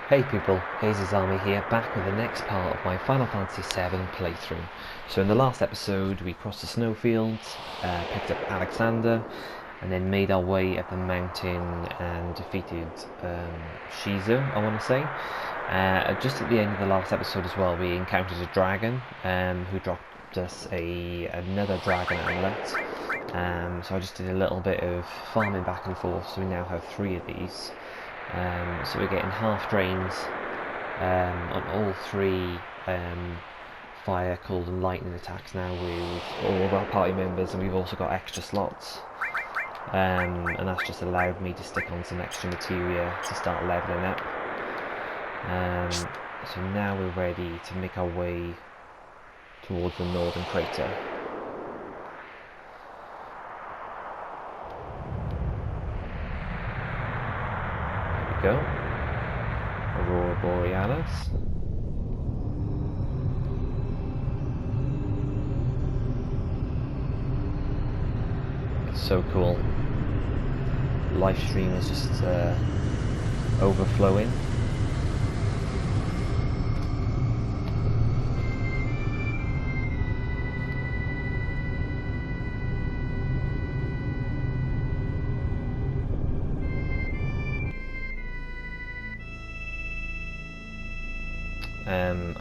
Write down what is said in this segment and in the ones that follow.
Hey people, Hazes Army here, back with the next part of my Final Fantasy VII playthrough. So in the last episode we crossed the snowfields, picked up Alexander, and then made our way up the mountain and defeated Shizu, I want to say. Just at the end of the last episode as well, we encountered a dragon who dropped us another dragon amulet. So I just did a little bit of farming back and forth, so we now have 3 of these. So we're getting half drains on all 3 fire, cold and lightning attacks now with all of our party members, and we've also got extra slots, and that's just allowed me to stick on some extra materia to start leveling up. So now we're ready to make our way towards the northern crater. Go. Aurora Borealis. It's so cool. Live stream is just overflowing.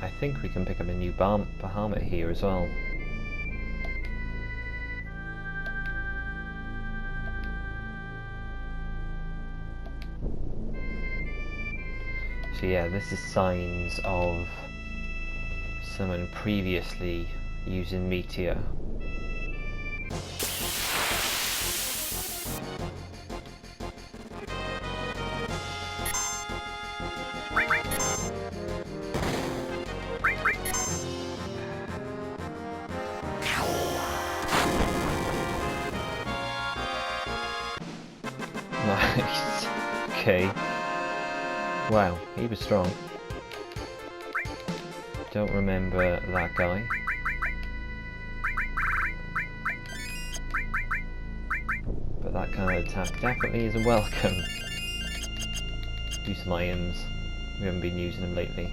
I think we can pick up a new Bahamut here as well. So yeah, this is signs of someone previously using Meteor. Nice. Okay. Wow, he was strong. Don't remember that guy. But that kind of attack definitely is a welcome. Do some items. We haven't been using them lately.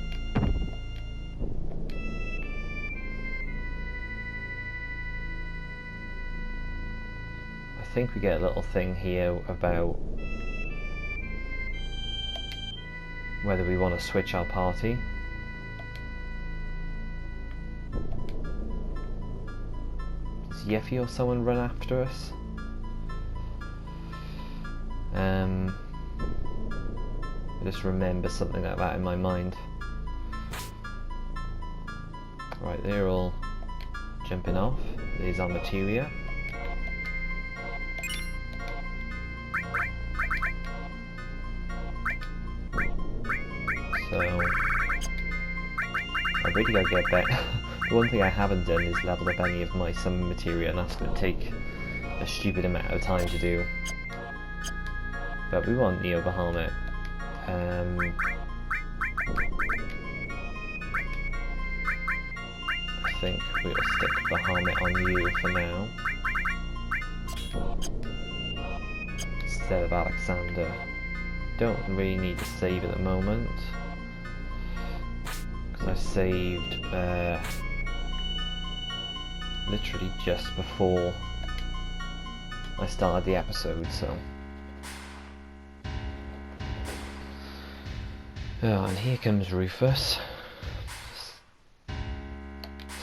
I think we get a little thing here about whether we want to switch our party. Does Yeffy or someone run after us? I just remember something like that in my mind. Right, they're all jumping off. There's our materia. So I really gotta get better. The one thing I haven't done is level up any of my summon materia, and that's going to take a stupid amount of time to do. But we want Neo Bahamut. I think we'll stick Bahamut on you for now, instead of Alexander. Don't really need to save at the moment, because I saved literally just before I started the episode, so. Oh, and here comes Rufus,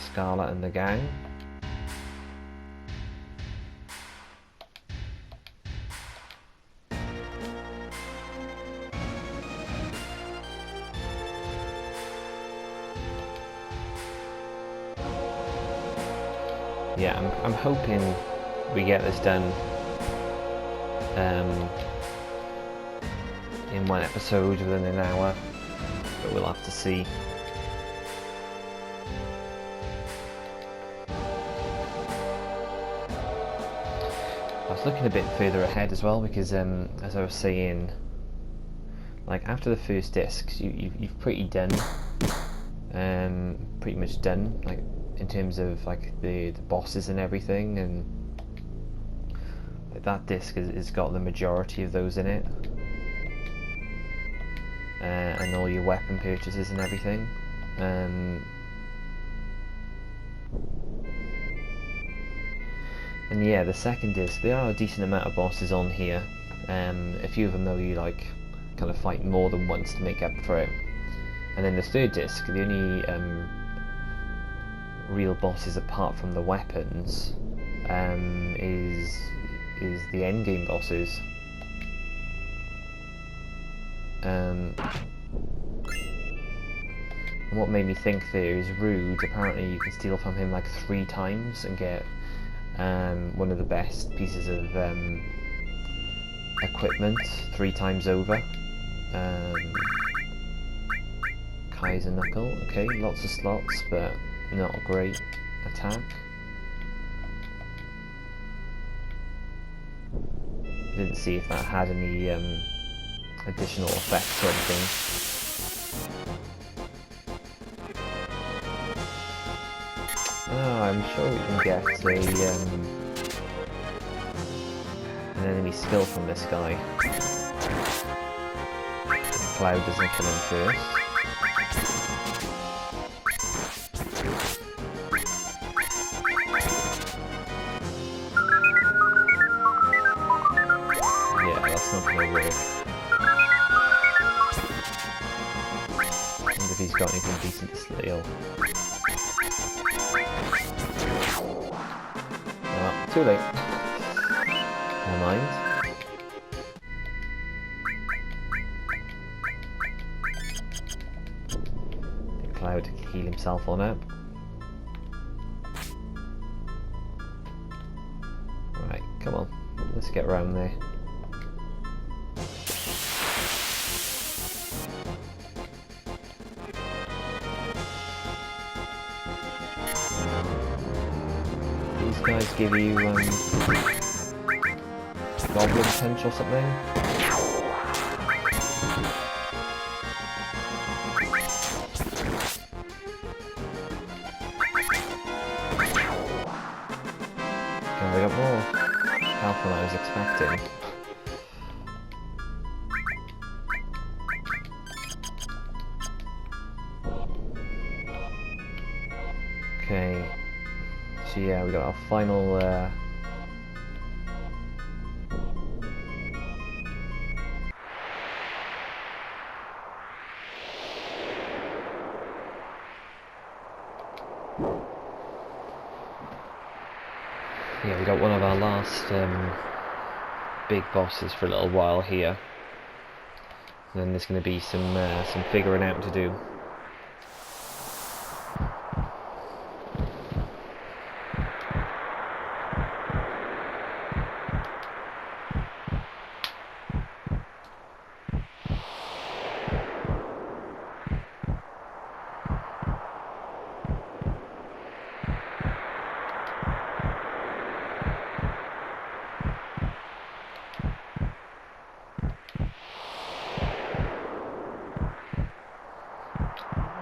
Scarlet and the gang. Yeah, I'm hoping we get this done in one episode within an hour, but we'll have to see. I was looking a bit further ahead as well, because as I was saying, like after the first disc, you've pretty much done, like in terms of like the bosses and everything, and like, that disc has got the majority of those in it. and all your weapon purchases and everything. And yeah, the second disc, there are a decent amount of bosses on here. A few of them though you like kind of fight more than once to make up for it. And then the third disc, the only real bosses apart from the weapons is the endgame bosses. And what made me think there is Rude. Apparently you can steal from him like 3 times and get one of the best pieces of equipment 3 times over. Kaiser Knuckle, okay, lots of slots, but not a great attack. Didn't see if that had any additional effects or anything. I'm sure we can get an enemy skill from this guy. Cloud doesn't kill him first. Yeah, that's not gonna work. I wonder if he's got anything decent to steal. Too late. Never mind. Get Cloud to heal himself on it. Right, come on. Let's get around there. Guys give you goblin punch or something. Okay, we got more health than I was expecting. Okay. So yeah, we got our final yeah, we got one of our last big bosses for a little while here. And then there's going to be some figuring out to do.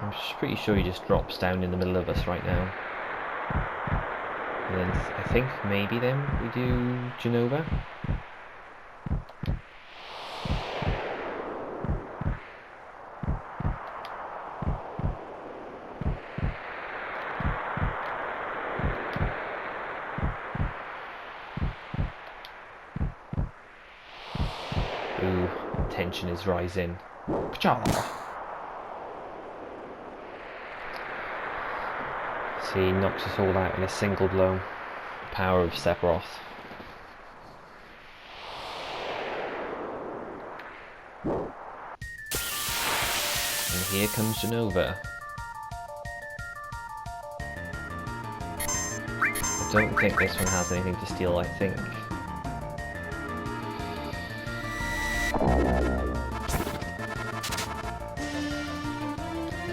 I'm pretty sure he just drops down in the middle of us right now. And then I think maybe then we do Jenova. Ooh, tension is rising. See, he knocks us all out in a single blow. Power of Sephiroth. And here comes Jenova. I don't think this one has anything to steal, I think.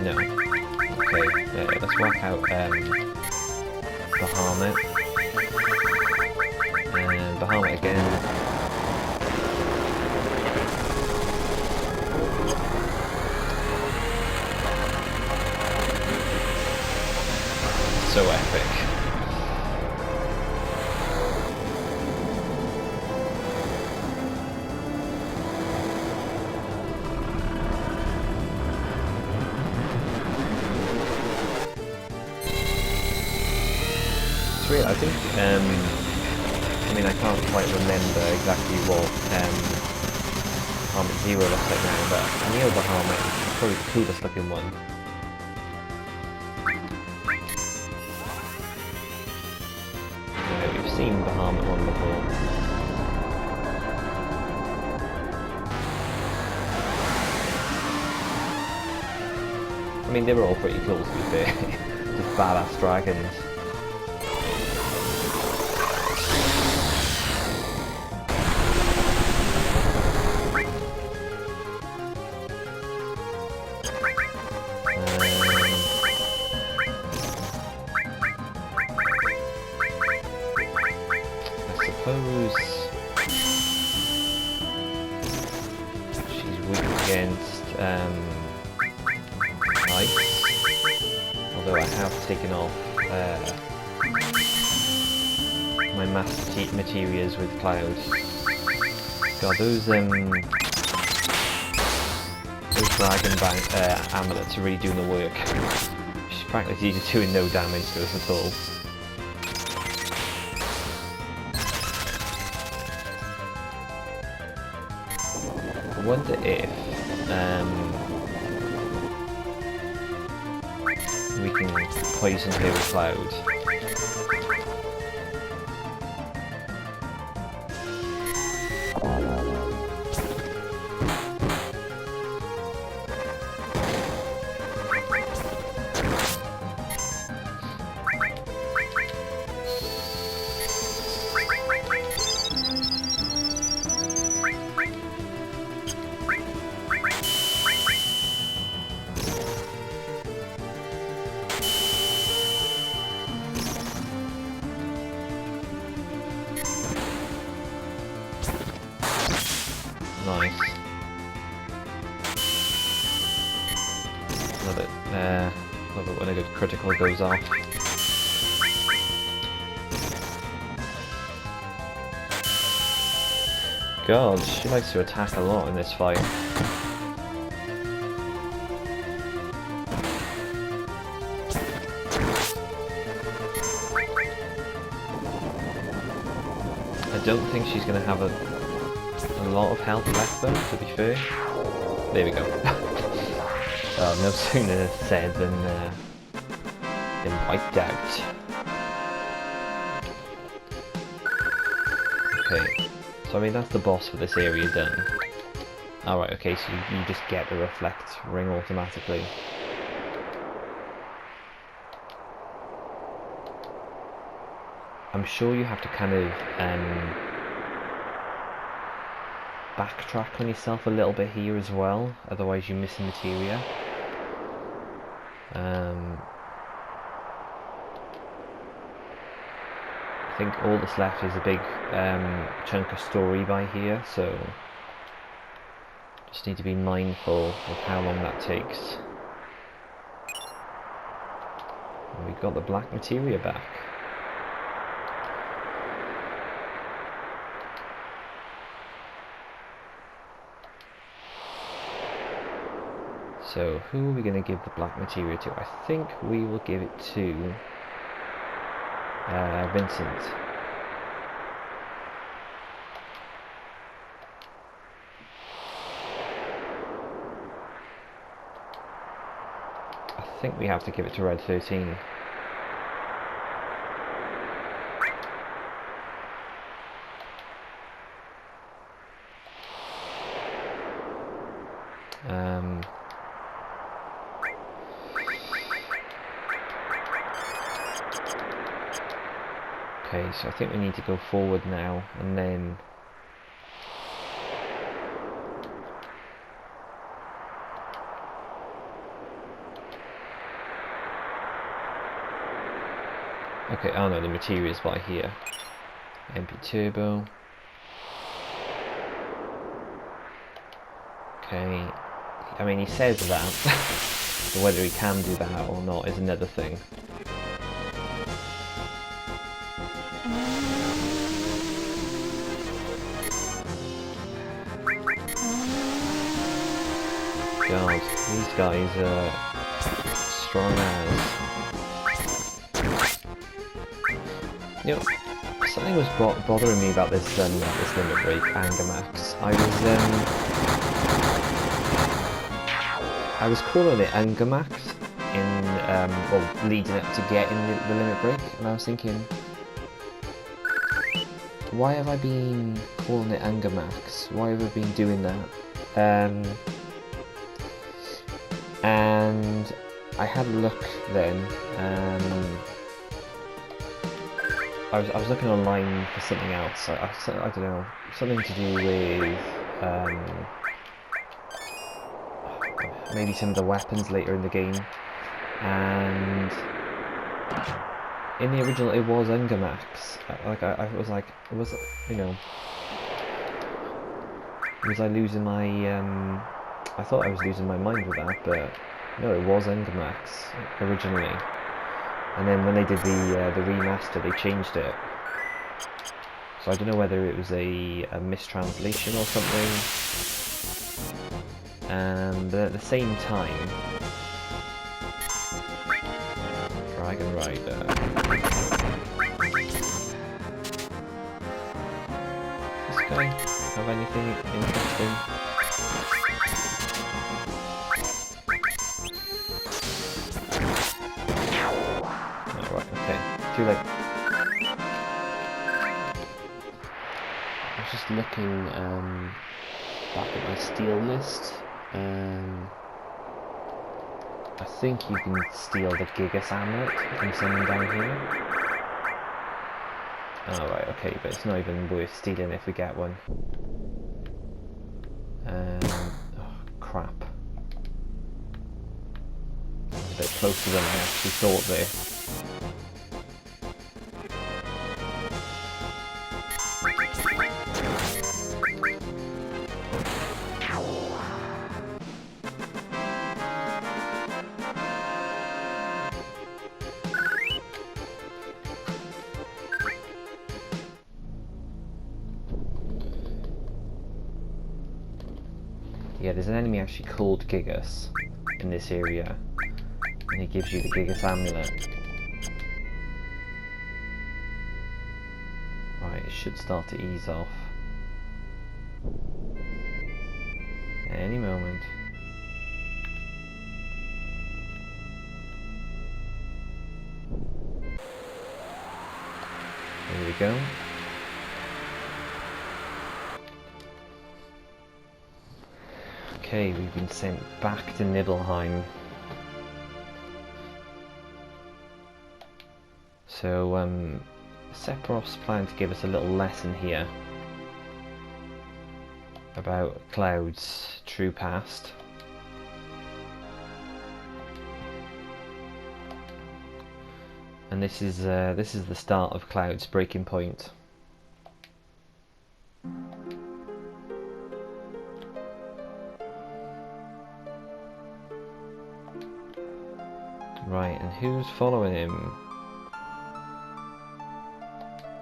No. Okay, let's whack out Bahamut. And Bahamut again. So epic. weird. I think, I mean, I can't quite remember exactly what Bahamut Zero looks like now, but Neo Bahamut is probably the coolest looking one. Yeah, we've seen Bahamut one before. I mean, they were all pretty cool, to be fair. Just badass dragons. I suppose she's weak against ice, although I have taken off my master materials with clouds. God, those dragon amulets are really doing the work. She's practically just doing no damage to us at all. I wonder if we can poison her with cloud. Nice. Love it when a good critical goes off. God, she likes to attack a lot in this fight. I don't think she's going to have a lot of health left though, to be fair. There we go. Oh, no sooner said than wiped out. Okay, so I mean that's the boss for this area done. Alright, okay, so you just get the reflect ring automatically. I'm sure you have to kind of backtrack on yourself a little bit here as well, otherwise you miss the materia. I think all that's left is a big chunk of story by here, so just need to be mindful of how long that takes. And we've got the black materia back. So who are we going to give the black materia to? I think we will give it to Vincent. I think we have to give it to Red 13. Okay, so I think we need to go forward now, and then okay, oh no, the materials by here. MP Turbo. Okay, I mean he says that, but whether he can do that or not is another thing. God, these guys are strong as. You know, something was bothering me about this this limit break, Angamax. I was calling it Angamax in well, leading up to getting the limit break, and I was thinking, why have I been calling it Angamax? Why have I been doing that? And I had a look then. I was looking online for something else. I don't know, something to do with maybe some of the weapons later in the game. And in the original, it was Angamax. I was like, was I losing my I thought I was losing my mind with that, but no, it was Angamax originally. And then when they did the remaster, they changed it. So I don't know whether it was a mistranslation or something. But at the same time, Dragon Rider. Does this guy have anything interesting? Too late. I was just looking back at my steel list. I think you can steal the Gigas Amulet from someone down here. Oh right, okay, but it's not even worth stealing if we get one. Oh crap. A bit closer than I actually thought there. Yeah, there's an enemy actually called Gigas in this area, and he gives you the Gigas Amulet. Right, it should start to ease off any moment. There we go. Okay, we've been sent back to Nibelheim. So, Sephiroth's planning to give us a little lesson here about Cloud's true past. And this is the start of Cloud's breaking point. Right, and who's following him?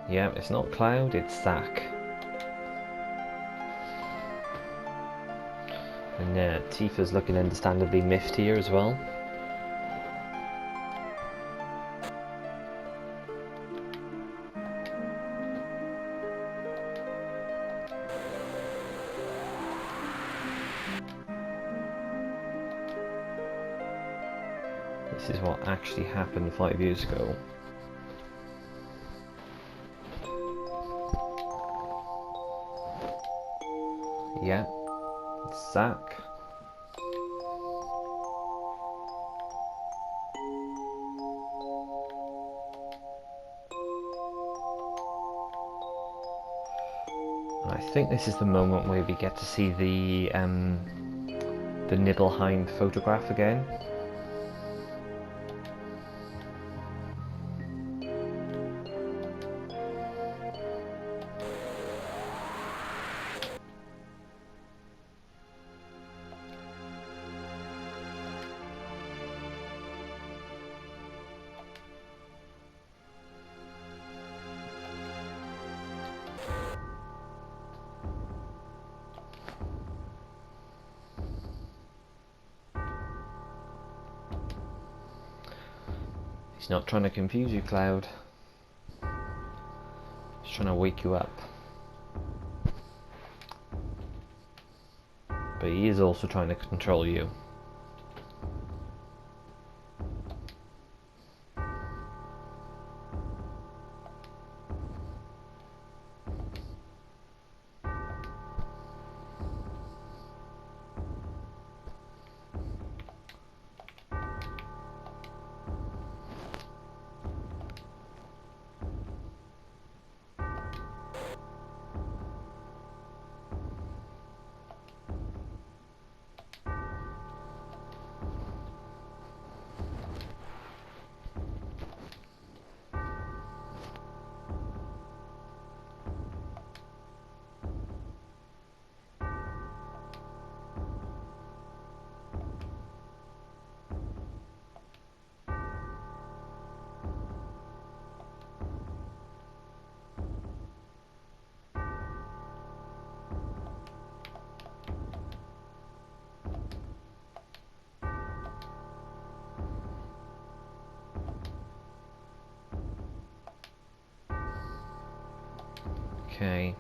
Yeah, it's not Cloud, it's Zack. And Tifa's looking understandably miffed here as well. This is what actually happened 5 years ago. Yeah, it's Zack. I think this is the moment where we get to see the Nibelheim photograph again. He's not trying to confuse you, Cloud. trying to wake you up. But he is also trying to control you. Okay.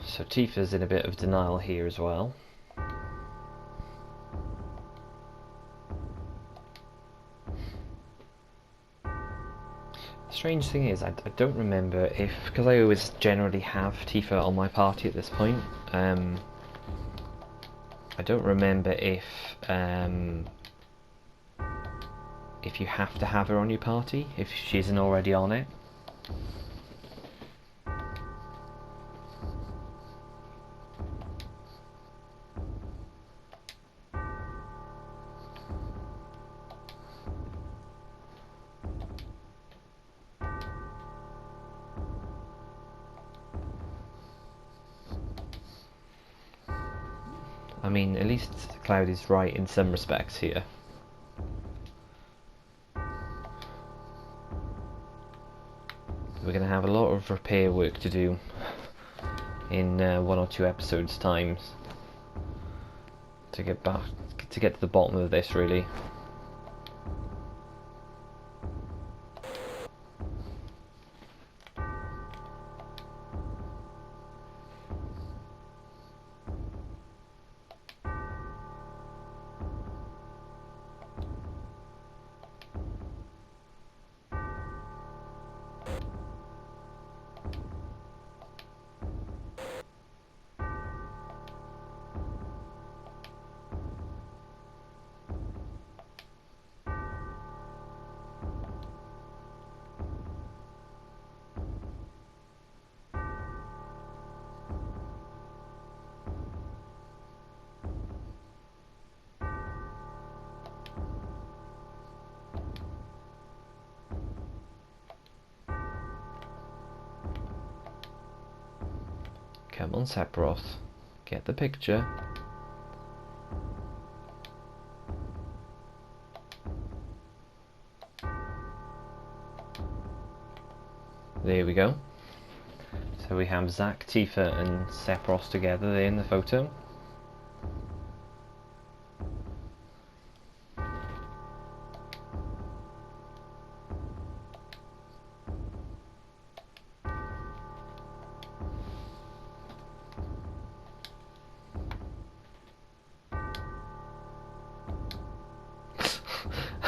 So Tifa's in a bit of denial here as well. The strange thing is, I don't remember if, because I always generally have Tifa on my party at this point, I don't remember if you have to have her on your party, if she isn't already on it. I mean, at least Cloud is right in some respects here. We're going to have a lot of repair work to do in 1 or 2 episodes' times to get to the bottom of this, really. Come on, Sephiroth, get the picture. There we go. So we have Zack, Tifa and Sephiroth together there in the photo.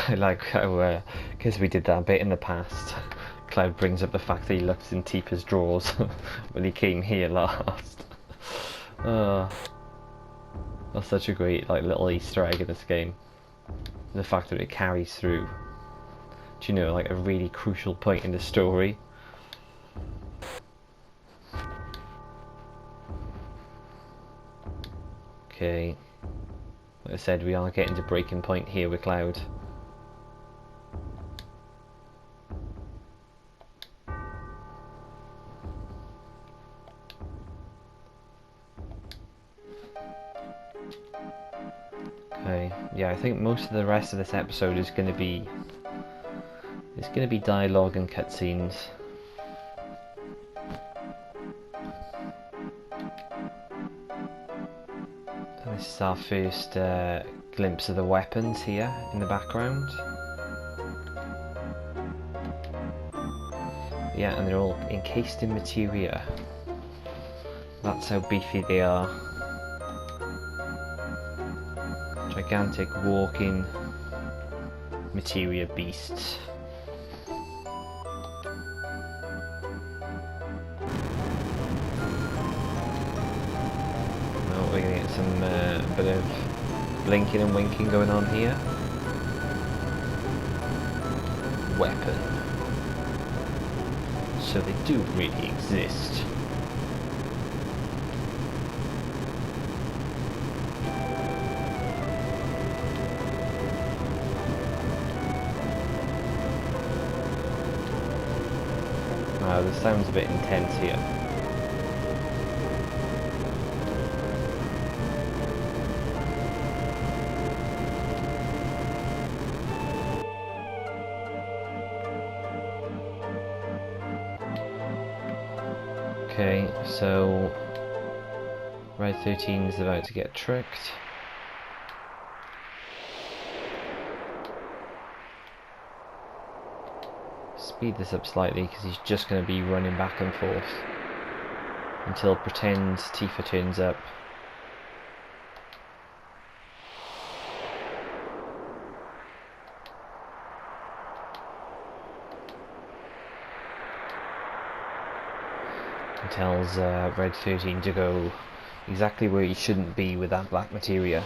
I like how, because we did that bit in the past, Cloud brings up the fact that he looked in Tifa's drawers when he came here last. That's such a great little Easter egg in this game. The fact that it carries through, do you know, like a really crucial point in the story. Okay, like I said, we are getting to breaking point here with Cloud. Okay, yeah, I think most of the rest of this episode is going to be dialogue and cutscenes. This is our first glimpse of the weapons here in the background. Yeah, and they're all encased in materia. That's how beefy they are. Gigantic walking materia beasts. Well, we're gonna get some bit of blinking and winking going on here. Weapon. So they do really exist. Wow, this sounds a bit intense here. Okay, so Red 13 is about to get tricked. Speed this up slightly because he's just going to be running back and forth until pretend Tifa turns up. And tells Red 13 to go exactly where he shouldn't be with that black materia.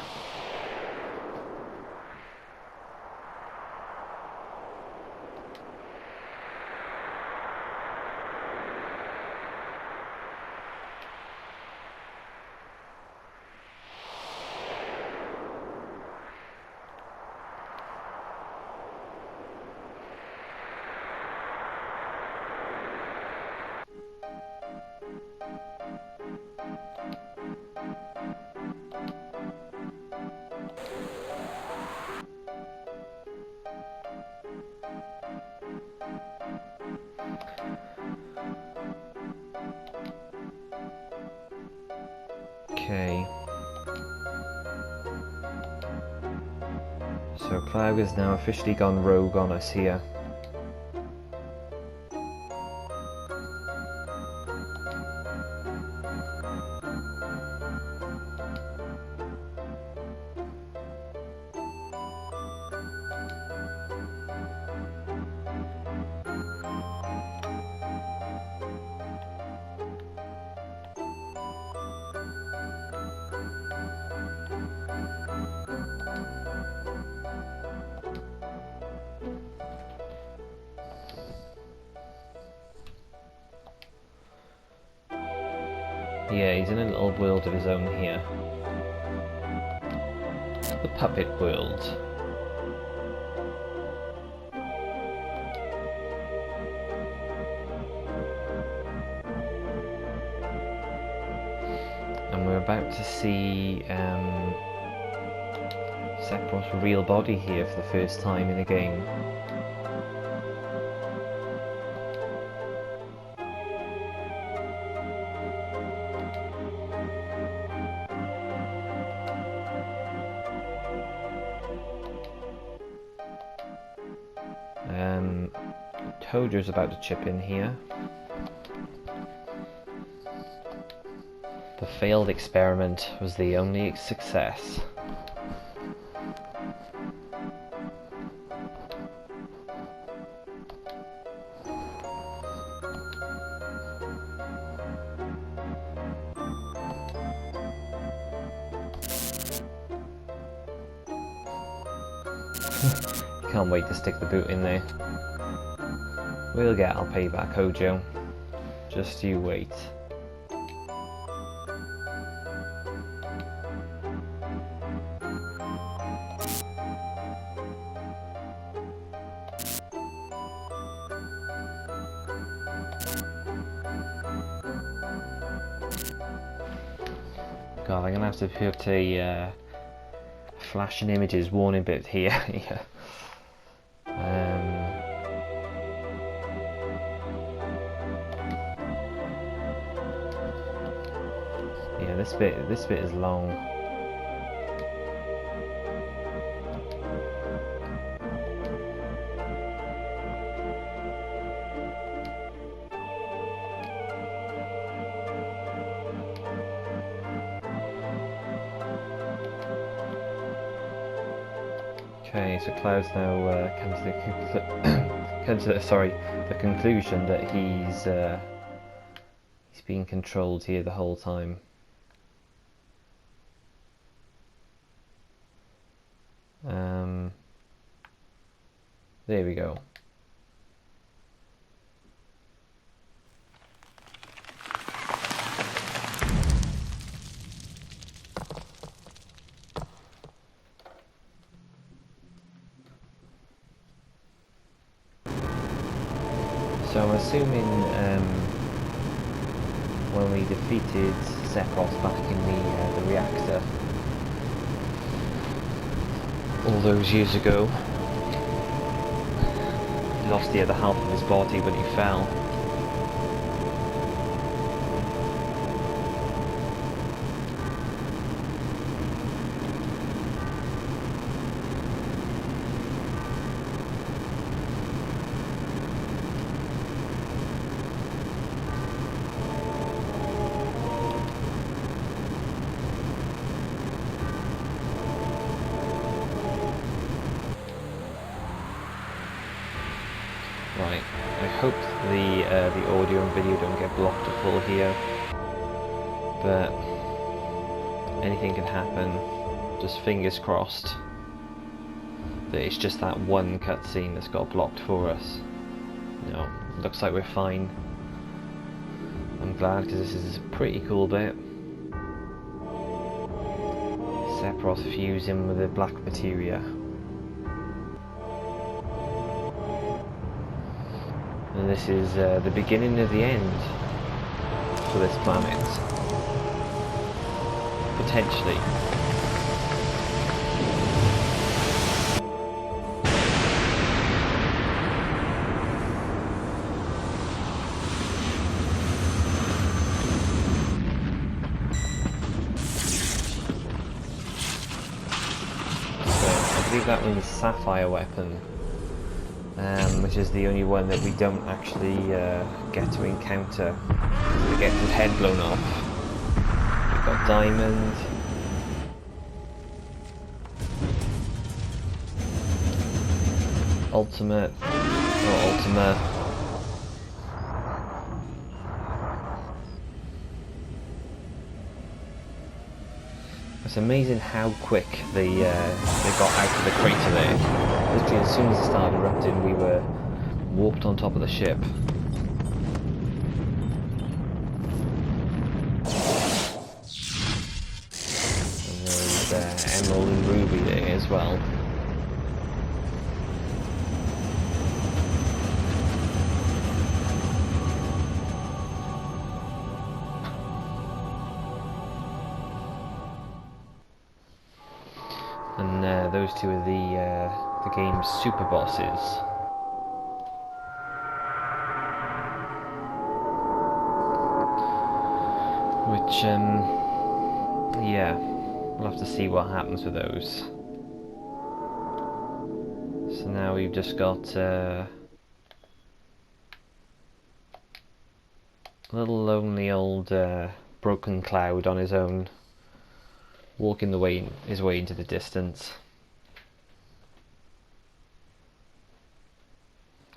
Okay. So Cloud has now officially gone rogue on us here. Yeah, he's in a little world of his own here. The puppet world. And we're about to see Sephiroth's real body here for the first time in the game. Tojo's about to chip in here. The failed experiment was the only success. Can't wait to stick the boot in there. We'll get our payback, Hojo. Just you wait. God, I'm gonna have to put a flashing images warning bit here. Yeah. Yeah, this bit is long. Okay, so Cloud's now comes to the conclusion that he's being controlled here the whole time. There we go. So I'm assuming when we defeated Sephiroth back in the reactor all those years ago, he lost the other half of his body when he fell. Right, I hope the audio and video don't get blocked at all here, but anything can happen. Just fingers crossed that it's just that one cutscene that's got blocked for us. No, looks like we're fine. I'm glad, because this is a pretty cool bit. Sephiroth fusing with the black materia. And this is the beginning of the end for this planet. Potentially. So I believe that one's Sapphire weapon. Which is the only one that we don't actually get to encounter. We get his head blown off. We've got Diamond. Ultimate. Or Ultima. It's amazing how quick they got out of the crater there. Literally, as soon as it started erupting, we were warped on top of the ship. And there's Emerald and Ruby there as well. And those two are the game's super bosses. Which, yeah, we'll have to see what happens with those. So now we've just got a little lonely old broken Cloud on his own, walking his way into the distance.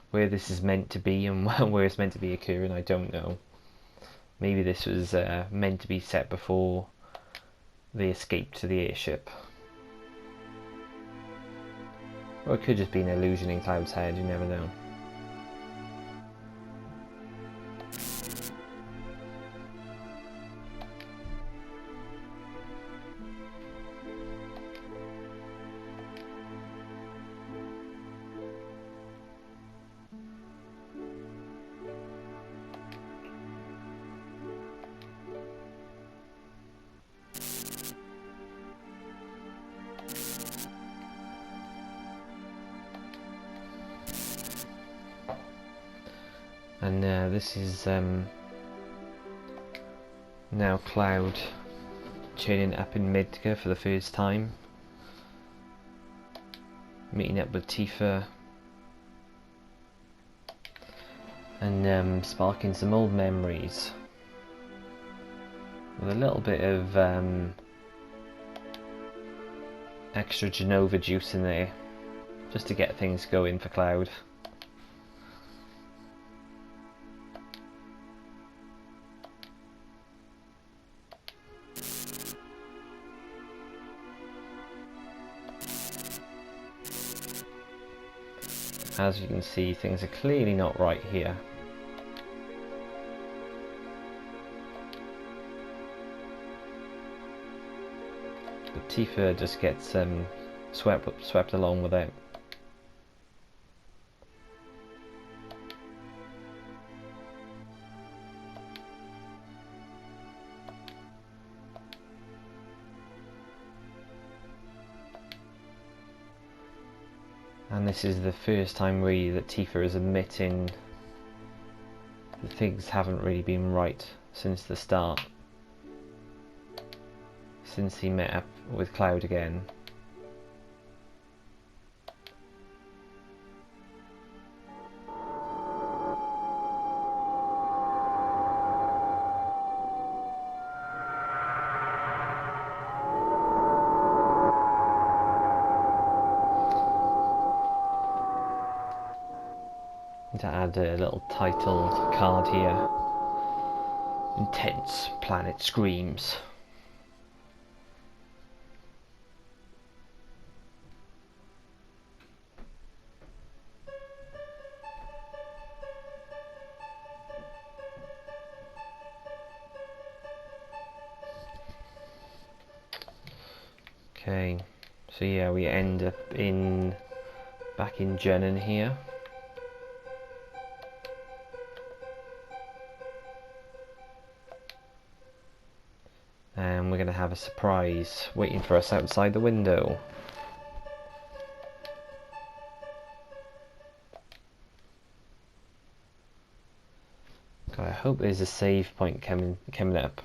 Where this is meant to be and where it's meant to be occurring, I don't know. Maybe this was meant to be set before they escaped to the airship. Or it could just be an illusion in Cloud's head, you never know. And this is now Cloud turning up in Midgar for the first time, meeting up with Tifa, and sparking some old memories with a little bit of extra Genova juice in there. just to get things going for Cloud. As you can see, things are clearly not right here. But Tifa just gets swept along with it. And this is the first time really that Tifa is admitting that things haven't really been right since the start. Since he met up with Cloud again. To add a little title card here. Intense Planet Screams. Okay, so yeah, we end up back in Jenin here. And we're going to have a surprise waiting for us outside the window. God, I hope there's a save point coming up.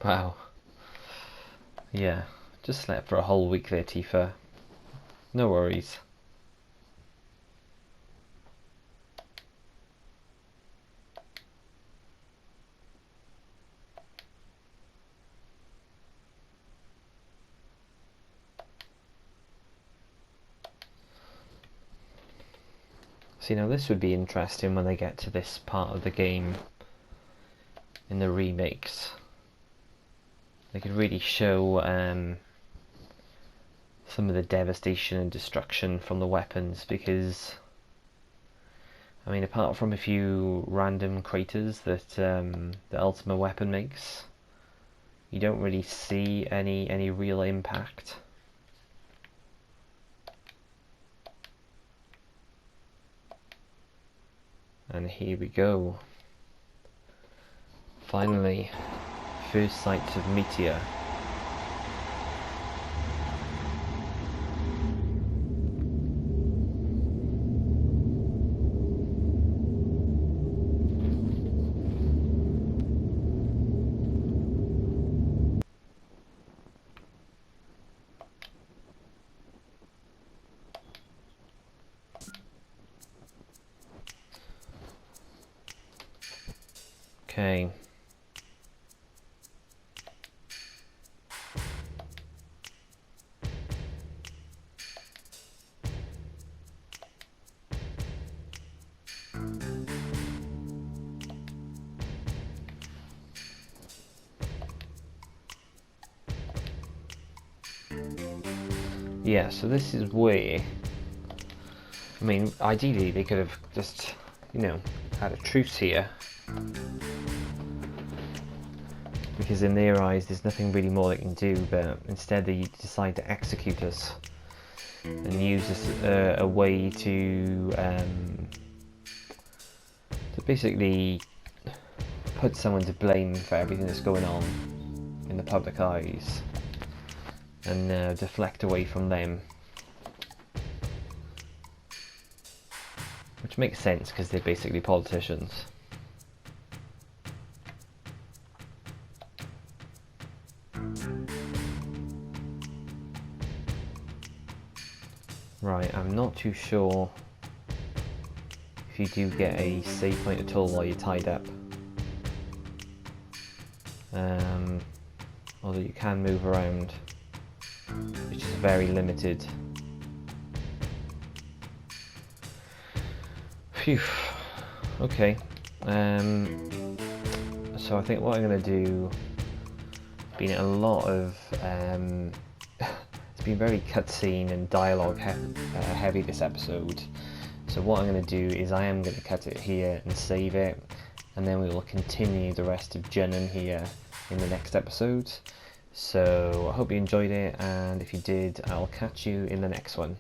Wow. Yeah, just slept for a whole week there, Tifa. No worries. See, now this would be interesting when they get to this part of the game in the remakes. They could really show some of the devastation and destruction from the weapons, because I mean, apart from a few random craters that the Ultima weapon makes, you don't really see any real impact. And here we go. Finally, first sight of Meteor. Okay. Yeah, so this is where, I mean, ideally they could have just, you know, had a truce here. Because in their eyes there's nothing really more they can do, but instead they decide to execute us and use this a way to basically put someone to blame for everything that's going on in the public eyes and deflect away from them. Which makes sense because they're basically politicians. Right, I'm not too sure if you do get a save point at all while you're tied up. Although you can move around, which is very limited. Phew. Okay. So I think what I'm going to do, been a lot of it's been very cutscene and dialogue heavy this episode. So what I'm going to do is I am going to cut it here and save it, and then we will continue the rest of Junon here in the next episode. So I hope you enjoyed it, and if you did, I'll catch you in the next one.